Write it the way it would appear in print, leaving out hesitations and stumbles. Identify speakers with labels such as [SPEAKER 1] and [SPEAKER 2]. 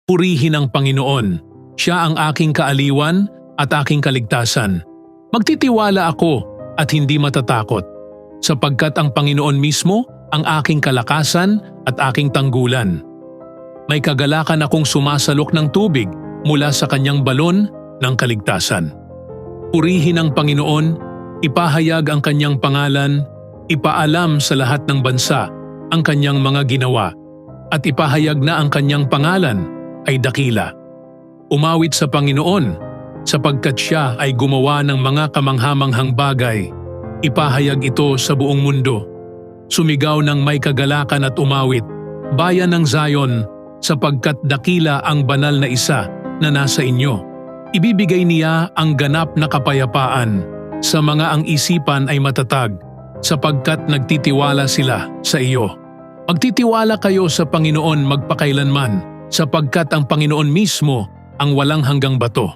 [SPEAKER 1] Purihin ang Panginoon. Siya ang aking kaaliwan at aking kaligtasan. Magtitiwala ako at hindi matatakot, sapagkat ang Panginoon mismo ang aking kalakasan at aking tanggulan. May kagalakan akong sumasalok ng tubig mula sa kanyang balon ng kaligtasan. Purihin ang Panginoon, ipahayag ang kanyang pangalan, ipaalam sa lahat ng bansa ang kanyang mga ginawa, at ipahayag na ang kanyang pangalan ay dakila. Umawit sa Panginoon, sapagkat siya ay gumawa ng mga kamanghamanghang bagay. Ipahayag ito sa buong mundo. Sumigaw ng may kagalakan at umawit, bayan ng Zion, sapagkat dakila ang banal na isa na nasa inyo. Ibibigay niya ang ganap na kapayapaan sa mga ang isipan ay matatag, sapagkat nagtitiwala sila sa iyo. Magtitiwala kayo sa Panginoon magpakailanman, sapagkat ang Panginoon mismo ang walang hanggang bato.